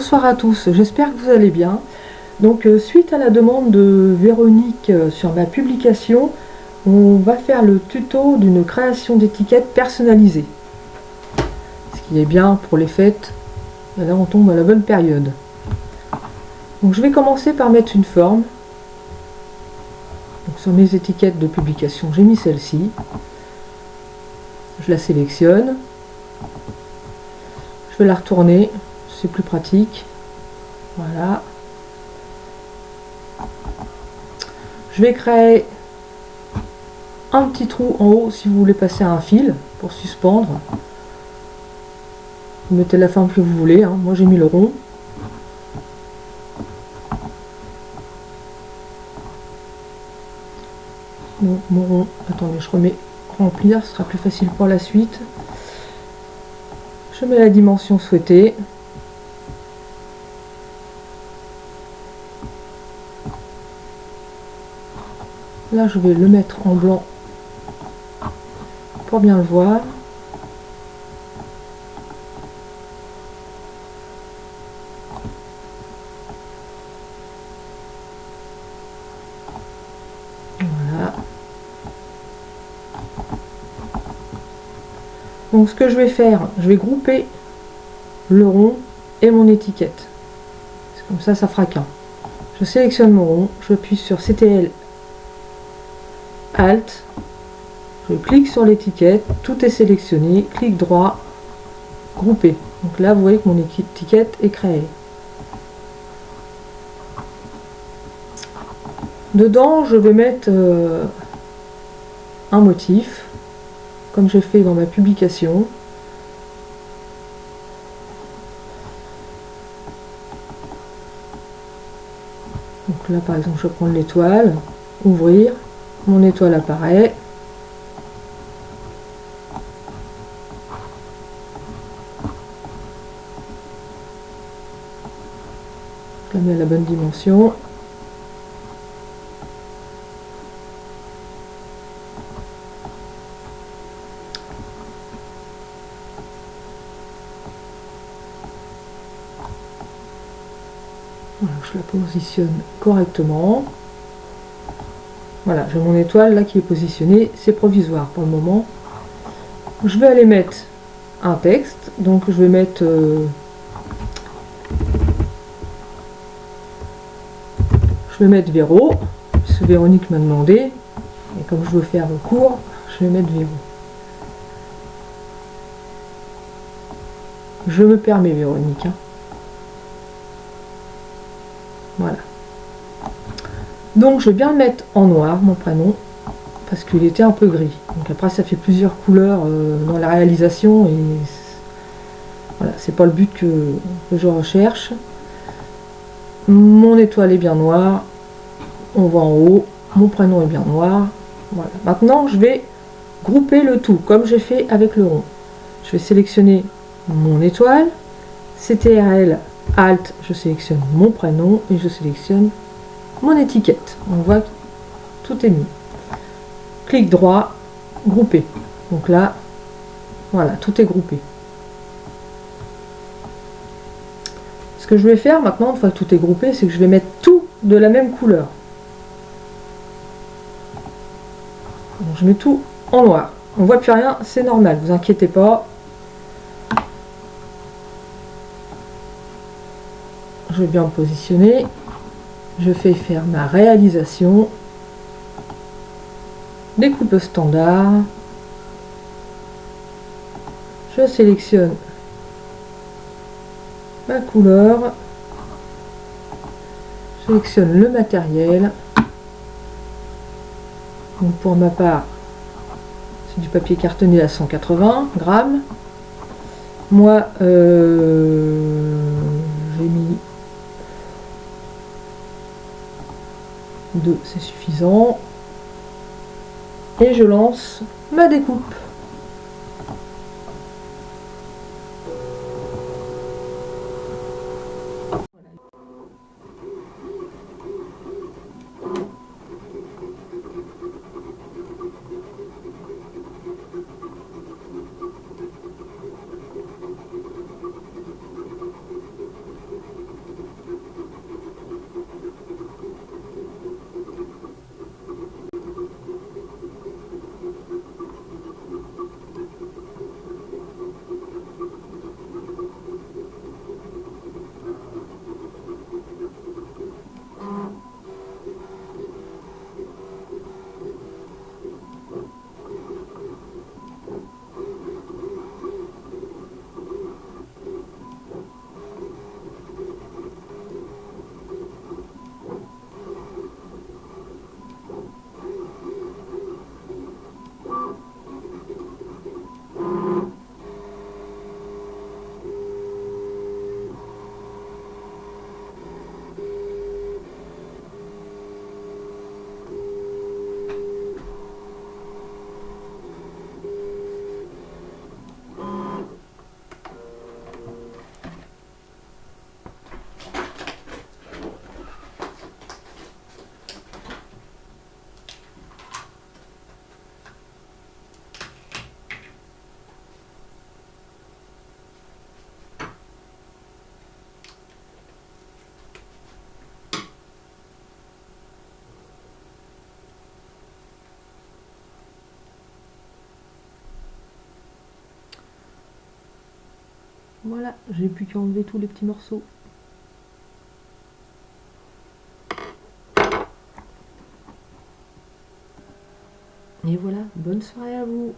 Bonsoir à tous, j'espère que vous allez bien. Donc suite à la demande de Véronique sur ma publication, on va faire le tuto d'une création d'étiquettes personnalisées. Ce qui est bien pour les fêtes, et là on tombe à la bonne période. Donc je vais commencer par mettre une forme. Donc, sur mes étiquettes de publication, j'ai mis celle-ci. Je la sélectionne. Je vais la retourner, c'est plus pratique. Voilà. Je vais créer un petit trou en haut si vous voulez passer un fil pour suspendre. Vous mettez la forme que vous voulez, hein. Moi j'ai mis le rond. Donc, mon rond, attendez, je remets remplir, ce sera plus facile pour la suite. Je mets la dimension souhaitée. Là, je vais le mettre en blanc pour bien le voir. Voilà. Donc, ce que je vais faire, je vais grouper le rond et mon étiquette. Comme ça, ça fera qu'un. Je sélectionne mon rond, je appuie sur CTRL Alt, je clique sur l'étiquette, tout est sélectionné, clic droit, grouper. Donc là, vous voyez que mon étiquette est créée. Dedans, je vais mettre un motif, comme j'ai fait dans ma publication. Donc là, par exemple, je vais prendre l'étoile, ouvrir, mon étoile apparaît. Je la mets à la bonne dimension. Voilà, je la positionne correctement. Voilà, j'ai mon étoile là qui est positionnée, c'est provisoire pour le moment. Je vais aller mettre un texte, donc je vais mettre Véro, parce que Véronique m'a demandé, et comme je veux faire court, je vais mettre Véro. Je me permets Véronique. Voilà. Donc je vais bien le mettre en noir, mon prénom, parce qu'il était un peu gris. Donc après ça fait plusieurs couleurs dans la réalisation et voilà, c'est pas le but que je recherche. Mon étoile est bien noire, on voit en haut, mon prénom est bien noir. Voilà. Maintenant je vais grouper le tout, comme j'ai fait avec le rond. Je vais sélectionner mon étoile, CTRL Alt, je sélectionne mon prénom et je sélectionne mon étiquette. On voit que tout est mis. Clic droit, grouper. Donc là, voilà, tout est groupé. Ce que je vais faire maintenant, une fois que tout est groupé, c'est que je vais mettre tout de la même couleur. Donc je mets tout en noir. On voit plus rien, c'est normal, vous inquiétez pas. Je vais bien me positionner. Je fais faire ma réalisation. Découpe standard. Je sélectionne ma couleur. Je sélectionne le matériel. Donc pour ma part, c'est du papier cartonné à 180 grammes. Moi, j'ai mis 2, c'est suffisant. Et je lance ma découpe. Voilà, j'ai plus qu'à enlever tous les petits morceaux. Et voilà, bonne soirée à vous.